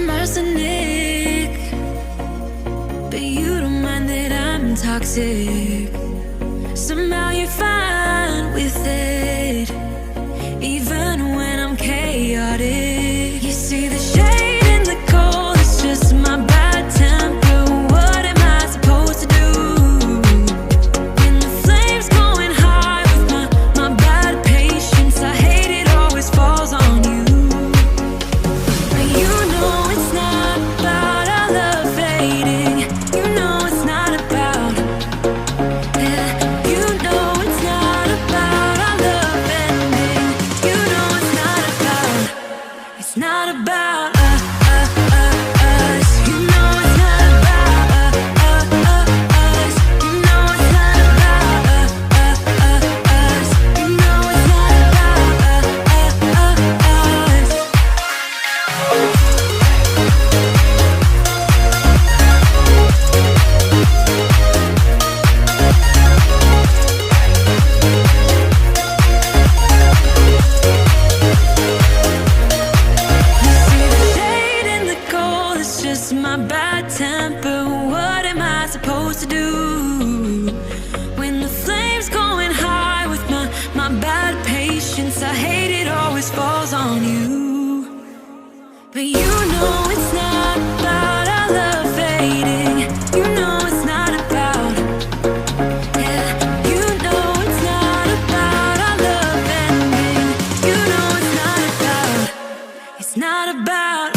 I'm arsenic, but you don't mind that I'm toxic. Somehow you're fine with it, even when I'm chaotic. You see the shade in the cold, it's just my bad temper. What am I supposed to do when the flame's going high with my bad patience? I hate it always falls on you. But you know it's not about our love fading. You know it's not about, yeah. You know it's not about our love ending. You know it's not about, it's not about us. You know it's not about us. You know it's not about us. You know it's not about us. You see the shade in the cold, it's just my bad temper. What am I supposed to do when the flame's going high with my bad patience? I hate it always falls on you. But you know it's not about our love fading. You know it's not about, yeah. You know it's not about our love ending. You know it's not about, it's not about